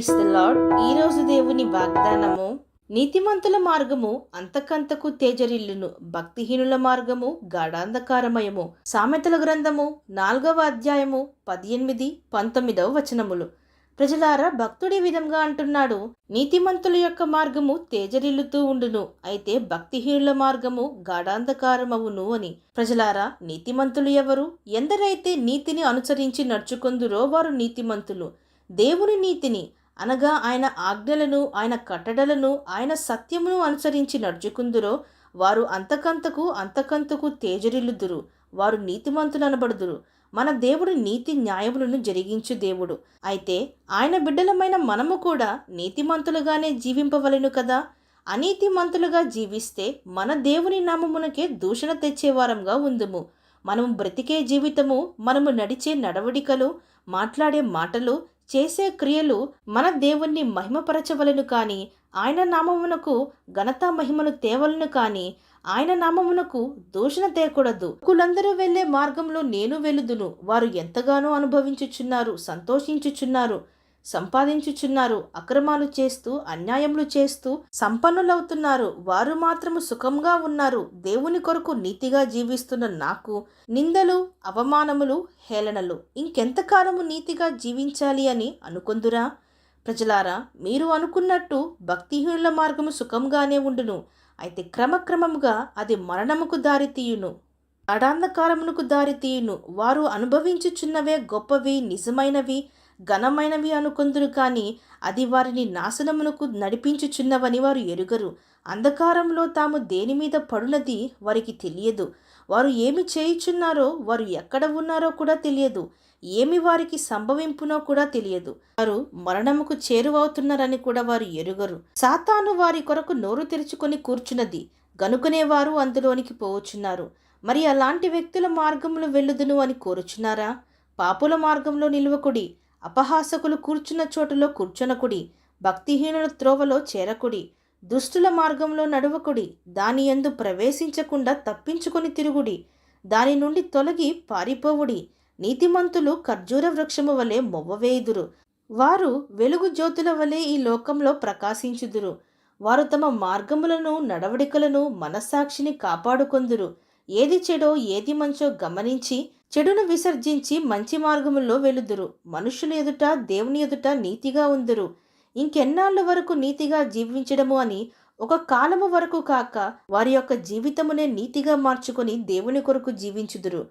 Praise the lord. ఈరోజు దేవుని వాగ్దానము, నీతిమంతుల మార్గము అంతకంతకు తేజరిల్లును, భక్తిహీనుల మార్గము గాఢాంధకారమయము. సామెతల గ్రంథము 4వ అధ్యాయము 18, 19 వచనములు. ప్రజలారా, భక్తుడి విధంగా అంటున్నాడు, నీతిమంతుల యొక్క మార్గము తేజరిల్లుతూ ఉండును, అయితే భక్తిహీనుల మార్గము గాఢాంధకారమవును అని. ప్రజలారా, నీతిమంతులు ఎవరు? ఎందరైతే నీతిని అనుసరించి నడుచుకొందురో వారు నీతిమంతులు. దేవుని నీతిని అనగా ఆయన ఆజ్ఞలను, ఆయన కట్టడలను, ఆయన సత్యమును అనుసరించి నడుచుకుందురో వారు అంతకంతకు తేజరిల్లుదురు, వారు నీతిమంతులు అనబడుదురు. మన దేవుడు నీతి న్యాయములను జరిగించు దేవుడు. అయితే ఆయన బిడ్డలమైన మనము కూడా నీతిమంతులుగానే జీవింపవలెను కదా. అనీతిమంతులుగా జీవిస్తే మన దేవుని నామమునకే దూషణ తెచ్చేవారంగా ఉందుము. మనము బ్రతికే జీవితము, మనము నడిచే నడవడికలు, మాట్లాడే మాటలు, చేసే క్రియలు మన దేవుణ్ణి మహిమపరచవలను కానీ, ఆయన నామమునకు ఘనతా మహిమను తేవలను కానీ, ఆయన నామమునకు దూషణ తేకూడదు. కులందరూ వెళ్లే మార్గంలో నేను వెలుదును. వారు ఎంతగానో అనుభవించుచున్నారు, సంతోషించుచున్నారు, సంపాదించుచున్నారు, అక్రమాలు చేస్తూ అన్యాయములు చేస్తూ సంపన్నులవుతున్నారు. వారు మాత్రము సుఖంగా ఉన్నారు. దేవుని కొరకు నీతిగా జీవిస్తున్న నాకు నిందలు, అవమానములు, హేళనలు. ఇంకెంతకాలము నీతిగా జీవించాలి అని అనుకొందురా? ప్రజలారా, మీరు అనుకున్నట్టు భక్తిహీనుల మార్గము సుఖంగానే ఉండును, అయితే క్రమక్రమముగా అది మరణముకు దారితీయును, అడాంధకారమునకు దారితీయును. వారు అనుభవించుచున్నవే గొప్పవి, నిజమైనవి, ఘనమైనవి అనుకొందురు కానీ అది వారిని నాశనమునకు నడిపించుచున్నవని వారు ఎరుగరు. అంధకారంలో తాము దేని మీద పడునది వారికి తెలియదు. వారు ఏమి చేయుచున్నారో, వారు ఎక్కడ ఉన్నారో కూడా తెలియదు. ఏమి వారికి సంభవింపునో కూడా తెలియదు. వారు మరణముకు చేరువవుతున్నారని కూడా వారు ఎరుగరు. సాతాను వారి కొరకు నోరు తెరుచుకొని కూర్చున్నది గనుకనే వారు అందులోనికి పోవచ్చున్నారు. మరి అలాంటి వ్యక్తుల మార్గములు వెళ్ళుదును అని కోరుచున్నారా? పాపుల మార్గంలో నిలువకుడి, అపహాసకులు కూర్చున్న చోటులో కూర్చొనకుడి, భక్తిహీనుల త్రోవలో చేరకుడి, దుష్టుల మార్గంలో నడువకుడి, దాని యందు ప్రవేశించకుండా తప్పించుకొని తిరుగుడి, దాని నుండి తొలగి పారిపోవుడి. నీతిమంతులు ఖర్జూర వృక్షము వలె మొవ్వవేయుదురు, వారు వెలుగు జ్యోతుల వలె ఈ లోకంలో ప్రకాశించుదురు. వారు తమ మార్గములను, నడవడికలను, మనస్సాక్షిని కాపాడుకొందురు. ఏది చెడో ఏది మంచో గమనించి చెడును విసర్జించి మంచి మార్గములో వెలుదురు. మనుషుల ఎదుట, దేవుని ఎదుట నీతిగా ఉందురు. ఇంకెన్నాళ్ళ వరకు నీతిగా జీవించడము అని ఒక కాలము వరకు కాక వారి యొక్క జీవితమునే నీతిగా మార్చుకొని దేవుని కొరకు జీవించుదురు.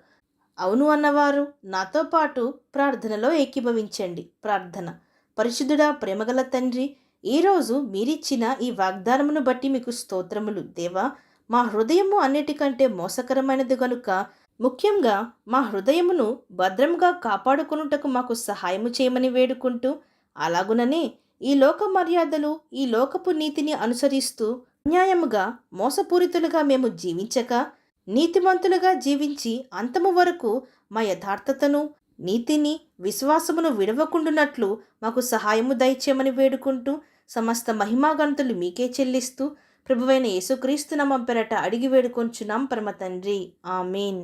అవును అన్నవారు నాతో పాటు ప్రార్థనలో ఏకీభవించండి. ప్రార్థన. పరిశుద్ధుడా, ప్రేమగల తండ్రి, ఈరోజు మీరిచ్చిన ఈ వాగ్దానమును బట్టి మీకు స్తోత్రములు. దేవా, మా హృదయము అన్నిటికంటే మోసకరమైనది గనుక ముఖ్యంగా మా హృదయమును భద్రంగా కాపాడుకొనుటకు మాకు సహాయము చేయమని వేడుకుంటూ, అలాగుననే ఈ లోక మర్యాదలు, ఈ లోకపు నీతిని అనుసరిస్తూ అన్యాయముగా, మోసపూరితులుగా మేము జీవించక నీతిమంతులుగా జీవించి అంతము వరకు మా యథార్థతను, నీతిని, విశ్వాసమును విడవకుండునట్లు మాకు సహాయము దయచేయమని వేడుకుంటూ, సమస్త మహిమాగంతులు మీకే చెల్లిస్తూ ప్రభువైన యేసుక్రీస్తు నామం పేరట అడిగి వేడుకొంచున్నాం పరమ తండ్రి. ఆమేన్.